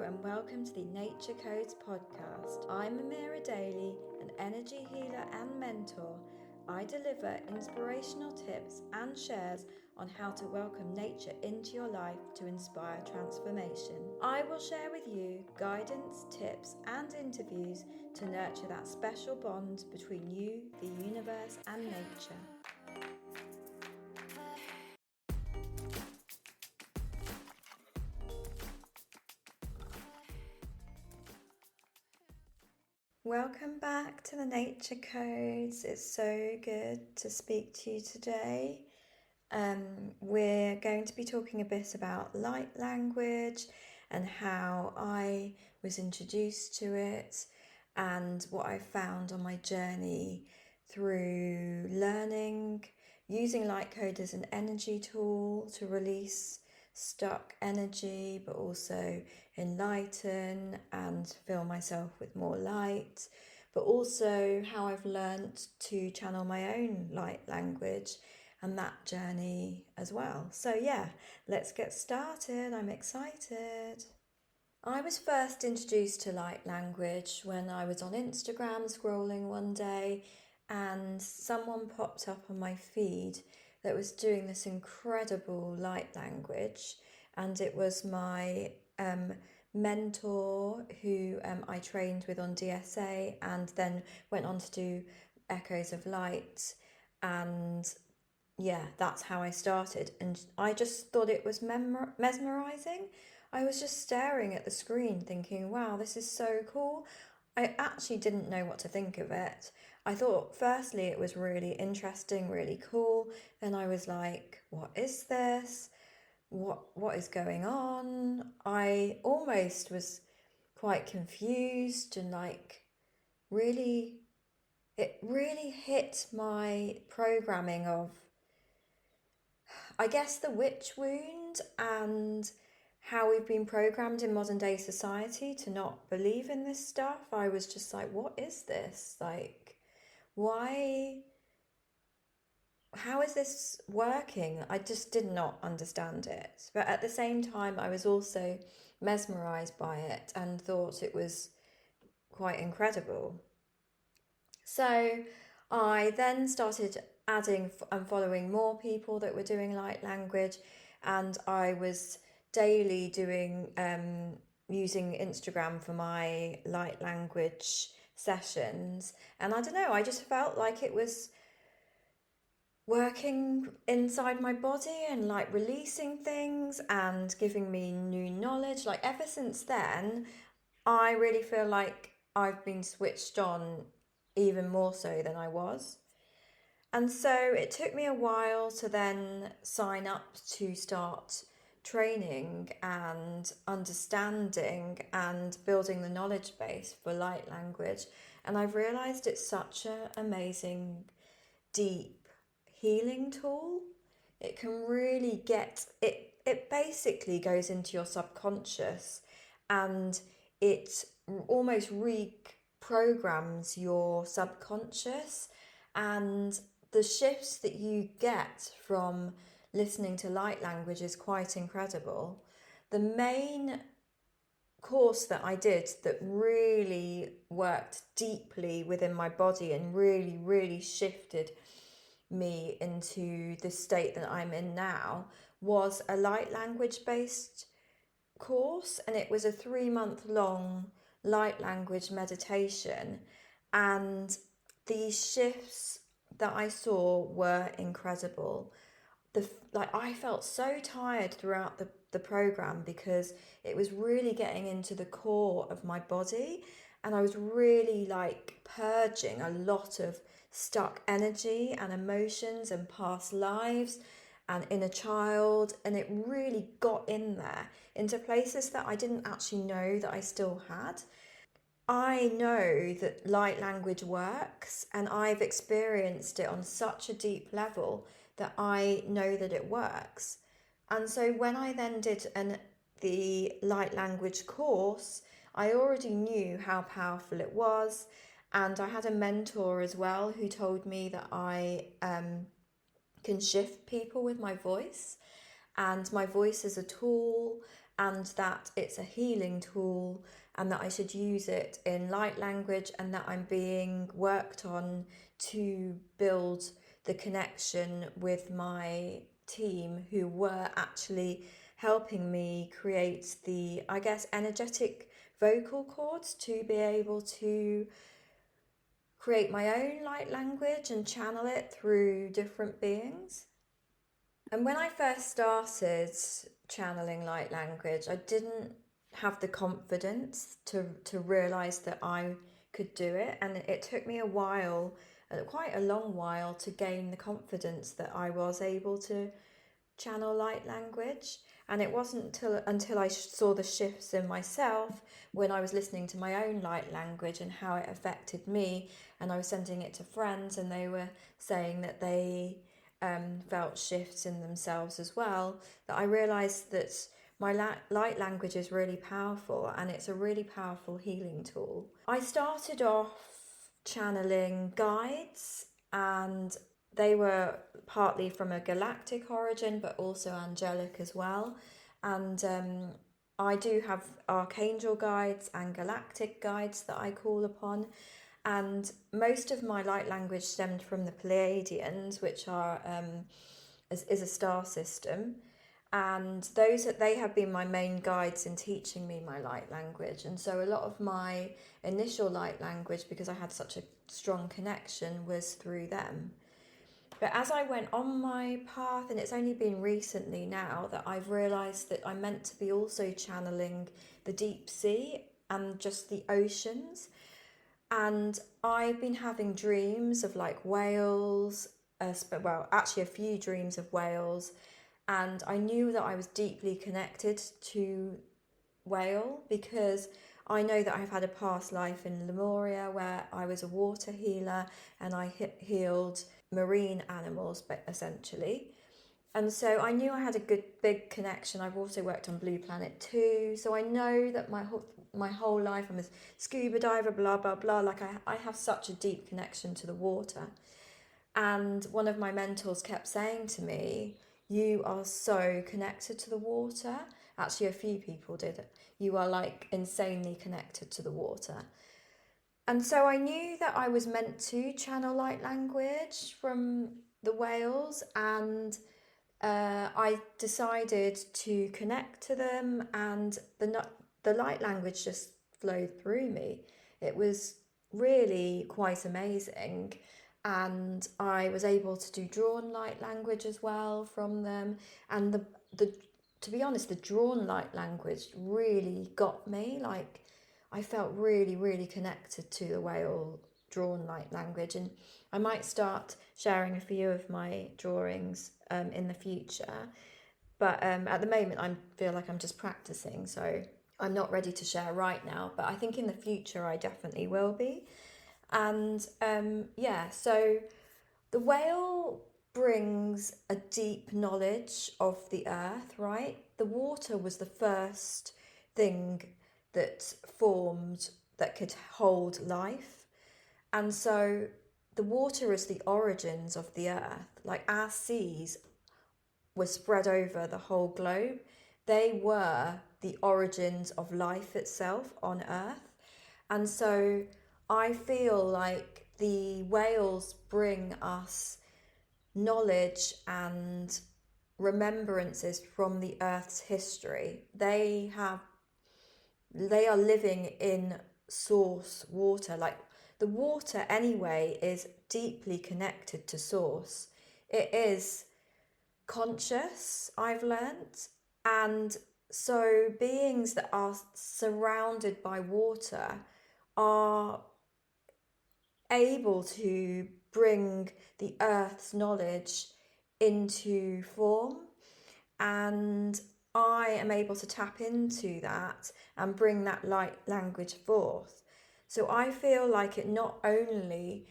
and welcome to the Nature Codes podcast. I'm Amira Daly, an energy healer and mentor. I deliver inspirational tips and shares on how to welcome nature into your life to inspire transformation. I will share with you guidance, tips, and interviews to nurture that special bond between you, the universe, and nature. Welcome back to the Nature Codes. It's so good to speak to you today. We're going to be talking a bit about light language and how I was introduced to it and what I found on my journey through learning, using light code as an energy tool to release stuck energy, but also enlighten and fill myself with more light, but also how I've learnt to channel my own light language and that journey as well. So yeah, let's get started. I'm excited. I was first introduced to light language when I was on Instagram scrolling one day and someone popped up on my feed that was doing this incredible light language, and it was my mentor who I trained with on DSA and then went on to do Echoes of Light, and yeah, that's how I started, and I just thought it was mesmerizing. I was just staring at the screen thinking, wow, this is so cool. I actually didn't know what to think of it. I thought firstly it was really interesting, really cool. Then I was like, what is this? What is going on? I almost was quite confused and like it really hit my programming of, I guess, the witch wound and how we've been programmed in modern day society to not believe in this stuff. I was just like, what is this? Like, why? How is this working? I just did not understand it. But at the same time, I was also mesmerized by it and thought it was quite incredible. So I then started adding and following more people that were doing light language, and I was daily doing using Instagram for my light language sessions, and I don't know, I just felt like it was working inside my body and like releasing things and giving me new knowledge. Like ever since then, I really feel like I've been switched on even more so than I was. And so it took me a while to then sign up to start training and understanding and building the knowledge base for light language. And I've realized it's such an amazing, deep healing tool. It can really get it. It basically goes into your subconscious and it almost reprograms your subconscious, and the shifts that you get from listening to light language is quite incredible. The main course that I did that really worked deeply within my body and really shifted me into the state that I'm in now was a light language based course, and it was a 3-month long light language meditation, and these shifts that I saw were incredible. I felt so tired throughout the program because it was really getting into the core of my body, and I was really like purging a lot of stuck energy and emotions and past lives and inner child, and it really got in there into places that I didn't actually know that I still had. I know that light language works, and I've experienced it on such a deep level that I know that it works. And so when I then did the light language course, I already knew how powerful it was, and I had a mentor as well who told me that I can shift people with my voice, and my voice is a tool, and that it's a healing tool and that I should use it in light language, and that I'm being worked on to build the connection with my team who were actually helping me create the, I guess, energetic vocal cords to be able to create my own light language and channel it through different beings. And when I first started channeling light language, I didn't have the confidence to realize that I could do it. And it took me a while, quite a long while, to gain the confidence that I was able to channel light language. And it wasn't until I saw the shifts in myself when I was listening to my own light language and how it affected me. And I was sending it to friends, and they were saying that they felt shifts in themselves as well, that I realised that my light language is really powerful, and it's a really powerful healing tool. I started off channeling guides, and they were partly from a galactic origin, but also angelic as well. And I do have archangel guides and galactic guides that I call upon. And most of my light language stemmed from the Pleiadians, which are is a star system, and they have been my main guides in teaching me my light language. And so a lot of my initial light language, because I had such a strong connection, was through them. But as I went on my path, and it's only been recently now that I've realised that I'm meant to be also channeling the deep sea and just the oceans. And I've been having dreams of like whales, well, actually a few dreams of whales. And I knew that I was deeply connected to whale because I know that I've had a past life in Lemuria where I was a water healer, and I healed marine animals, but essentially. And so I knew I had a good big connection. I've also worked on Blue Planet too, so I know that my whole life I'm a scuba diver, blah blah blah. Like I have such a deep connection to the water. And one of my mentors kept saying to me, "You are so connected to the water." Actually, a few people did it. "You are like insanely connected to the water." And so I knew that I was meant to channel light language from the whales, and I decided to connect to them, and the light language just flowed through me. It was really quite amazing, and I was able to do drawn light language as well from them. And the to be honest, the drawn light language really got me. Like I felt really, really connected to the whale drawn light language, and I might start sharing a few of my drawings in the future. But at the moment, I feel like I'm just practicing, so I'm not ready to share right now. But I think in the future, I definitely will be. And yeah, so the whale brings a deep knowledge of the earth, right? The water was the first thing that formed that could hold life. And so the water is the origins of the earth. Like our seas were spread over the whole globe. They were the origins of life itself on earth. And so I feel like the whales bring us knowledge and remembrances from the earth's history. They are living in source water. Like the water anyway is deeply connected to source. It is conscious, I've learnt. And so beings that are surrounded by water are able to bring the earth's knowledge into form, and I am able to tap into that and bring that light language forth. So I feel like it not only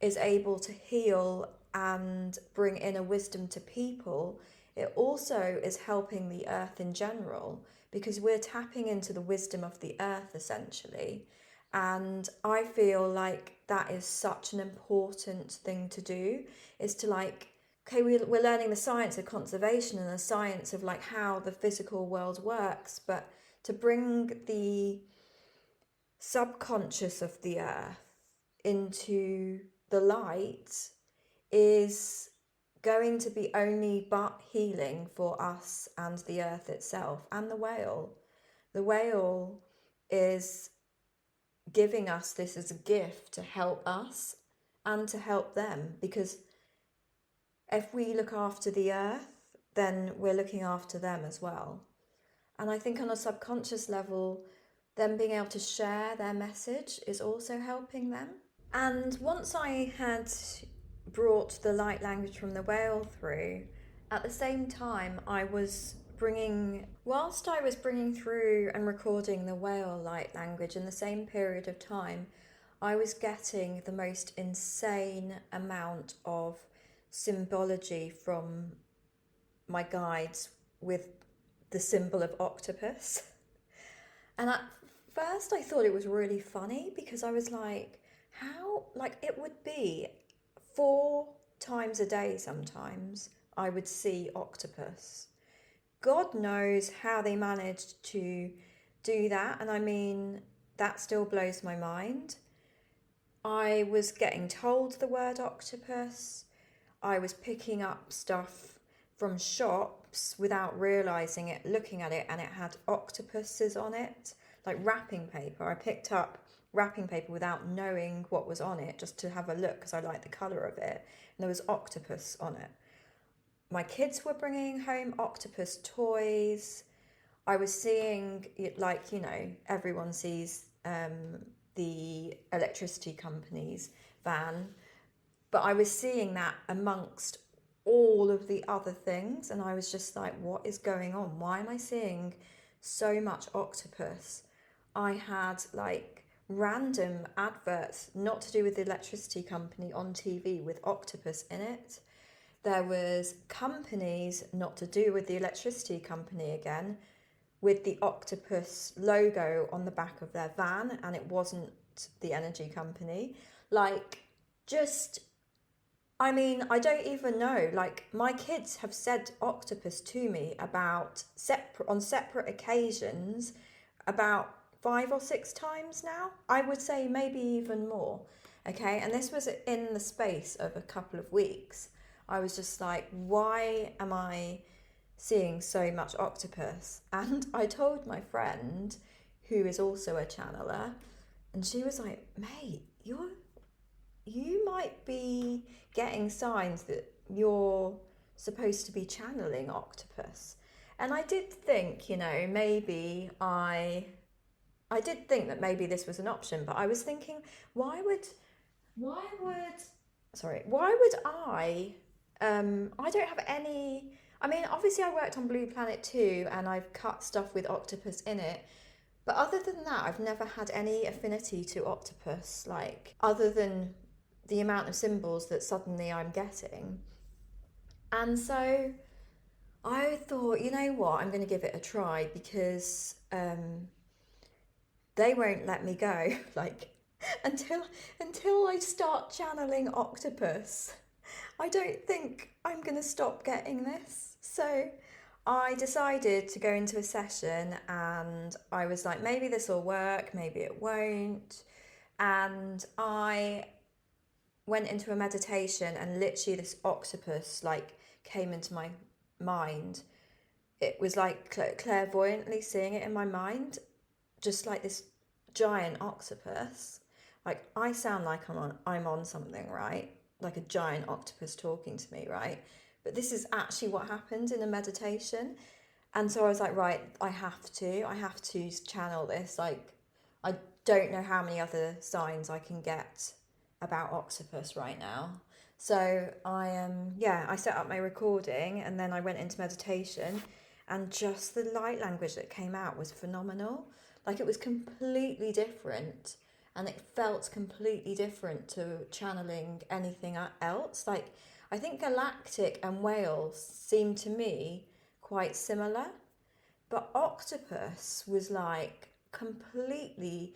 is able to heal and bring inner wisdom to people, it also is helping the earth in general, because we're tapping into the wisdom of the earth essentially. And I feel like that is such an important thing to do, is to like okay, we're learning the science of conservation and the science of like how the physical world works, but to bring the subconscious of the earth into the light is going to be only but healing for us and the earth itself and the whale. The whale is giving us this as a gift to help us and to help them, because if we look after the earth, then we're looking after them as well. And I think on a subconscious level, them being able to share their message is also helping them. And once I had brought the light language from the whale through, at the same time whilst I was bringing through and recording the whale light language in the same period of time, I was getting the most insane amount of symbology from my guides with the symbol of octopus. And at first I thought it was really funny, because I was like, how, like, it would be 4 times a day sometimes I would see octopus. God knows how they managed to do that. And I mean, that still blows my mind. I was getting told the word octopus. I was picking up stuff from shops without realising it, looking at it, and it had octopuses on it, like wrapping paper. I picked up wrapping paper without knowing what was on it, just to have a look because I liked the colour of it, and there was octopus on it. My kids were bringing home octopus toys. I was seeing, like, you know, everyone sees the electricity company's van, but I was seeing that amongst all of the other things, and I was just like, what is going on? Why am I seeing so much octopus? I had like random adverts not to do with the electricity company on TV with octopus in it. There was companies not to do with the electricity company again, with the octopus logo on the back of their van, and it wasn't the energy company. Like, just, I mean, I don't even know. Like, my kids have said octopus to me on separate occasions about 5 or 6 times now. I would say maybe even more. Okay, and this was in the space of a couple of weeks. I was just like, why am I seeing so much octopus? And I told my friend, who is also a channeler, and she was like, mate, you might be getting signs that you're supposed to be channeling octopus. And I did think, you know, maybe I did think that maybe this was an option, but I was thinking, why would I don't have any, I mean, obviously I worked on Blue Planet too, and I've cut stuff with octopus in it, but other than that, I've never had any affinity to octopus, like, other than the amount of symbols that suddenly I'm getting. And so I thought, you know what, I'm going to give it a try, because they won't let me go, like, until I start channeling octopus. I don't think I'm going to stop getting this. So I decided to go into a session, and I was like, maybe this will work, maybe it won't. And I went into a meditation, and literally this octopus like came into my mind. It was like clairvoyantly seeing it in my mind, just like this giant octopus. Like, I sound like I'm on something, right? Like a giant octopus talking to me, right? But this is actually what happened in a meditation. And so I was like, right, I have to channel this. Like, I don't know how many other signs I can get about octopus right now. So I set up my recording, and then I went into meditation, and just the light language that came out was phenomenal. Like, it was completely different, and it felt completely different to channeling anything else. Like, I think galactic and whale seemed to me quite similar, but octopus was like completely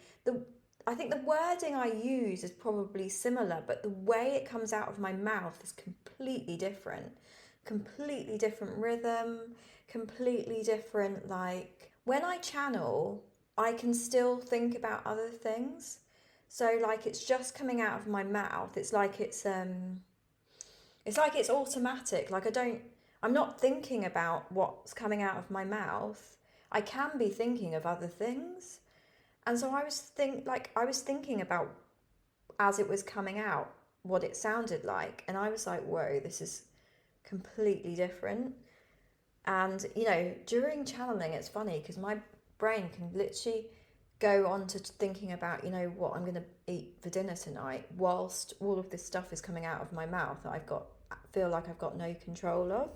I think the wording I use is probably similar, but the way it comes out of my mouth is completely different. Completely different rhythm, completely different. Like when I channel, I can still think about other things. So like it's just coming out of my mouth. It's like it's automatic. Like I'm not thinking about what's coming out of my mouth. I can be thinking of other things. And so I was thinking about as it was coming out what it sounded like, and I was like, whoa, this is completely different. And during channeling, it's funny because my brain can literally go on to thinking about what I'm going to eat for dinner tonight, whilst all of this stuff is coming out of my mouth that feel like I've got no control of.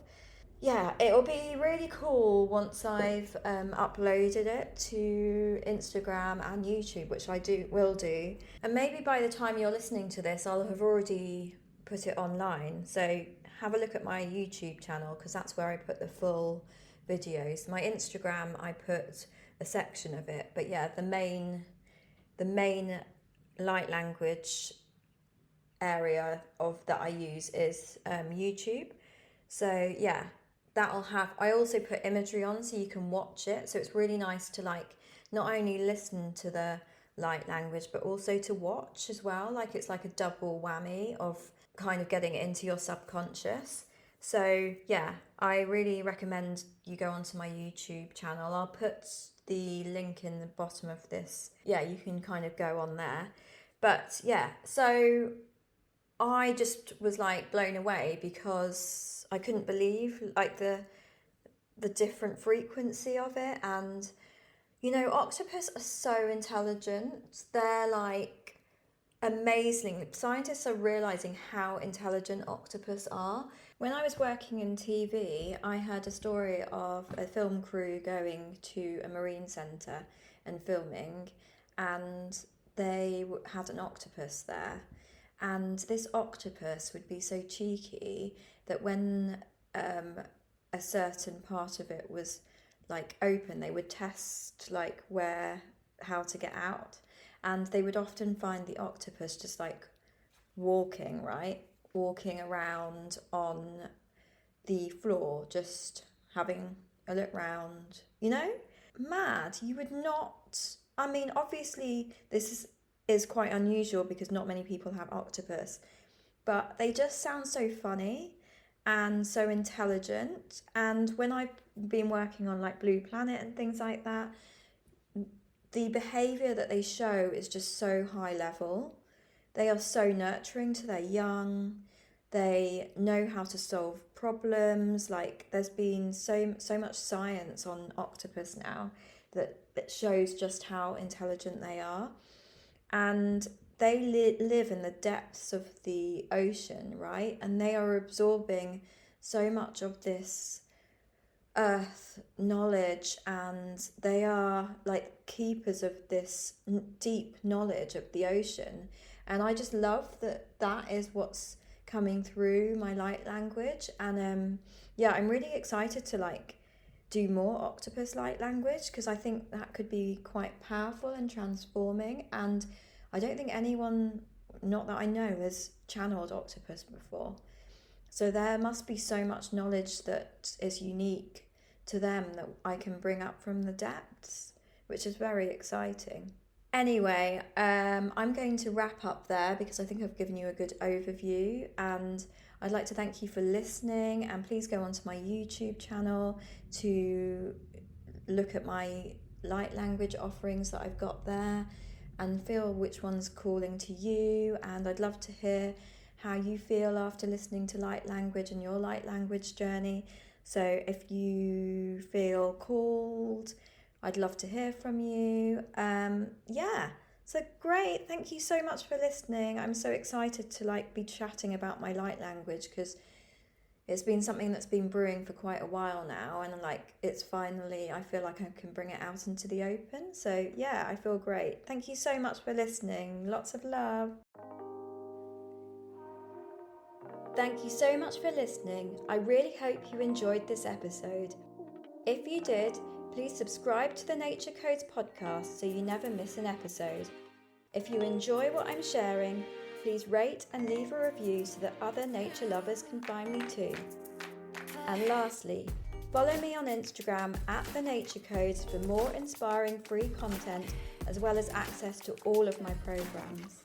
Yeah, it'll be really cool once I've uploaded it to Instagram and YouTube, which will do. And maybe by the time you're listening to this, I'll have already put it online. So have a look at my YouTube channel because that's where I put the full videos. My Instagram, I put a section of it, but yeah, the main light language area of that I use is YouTube. So yeah, I also put imagery on so you can watch it. So it's really nice to like not only listen to the light language but also to watch as well. Like it's like a double whammy of kind of getting it into your subconscious. So yeah, I really recommend you go onto my YouTube channel. I'll put the link in the bottom of this. Yeah, you can kind of go on there. But yeah, so I just was like blown away because I couldn't believe like the different frequency of it. And octopus are so intelligent. They're like amazing. Scientists are realizing how intelligent octopus are. When I was working in TV, I heard a story of a film crew going to a marine centre and filming, and they had an octopus there. And this octopus would be so cheeky that when a certain part of it was like open, they would test like how to get out. And they would often find the octopus just like walking around on the floor, just having a look round, Mad. You would not, I mean, obviously is quite unusual because not many people have octopus, but they just sound so funny and so intelligent. And when I've been working on like Blue Planet and things like that, the behavior that they show is just so high level. They are so nurturing to their young. They know how to solve problems. Like there's been so much science on octopus now that shows just how intelligent they are. And they live in the depths of the ocean, right? And they are absorbing so much of this earth knowledge, and they are like keepers of this deep knowledge of the ocean. And I just love that is what's coming through my light language. And yeah, I'm really excited to like do more octopus light language because I think that could be quite powerful and transforming. And I don't think anyone, not that I know, has channeled octopus before. So there must be so much knowledge that is unique to them that I can bring up from the depths, which is very exciting. Anyway, I'm going to wrap up there because I think I've given you a good overview, and I'd like to thank you for listening. And please go onto my YouTube channel to look at my light language offerings that I've got there and feel which one's calling to you. And I'd love to hear how you feel after listening to light language and your light language journey. So if you feel called, I'd love to hear from you. Yeah, so great. Thank you so much for listening. I'm so excited to like be chatting about my light language because it's been something that's been brewing for quite a while now, and like it's finally, I feel like I can bring it out into the open. So yeah, I feel great. Thank you so much for listening. Lots of love. Thank you so much for listening. I really hope you enjoyed this episode. If you did, please subscribe to the Nature Codes podcast so you never miss an episode. If you enjoy what I'm sharing, please rate and leave a review so that other nature lovers can find me too. And lastly, follow me on Instagram at The Nature Codes for more inspiring free content as well as access to all of my programs.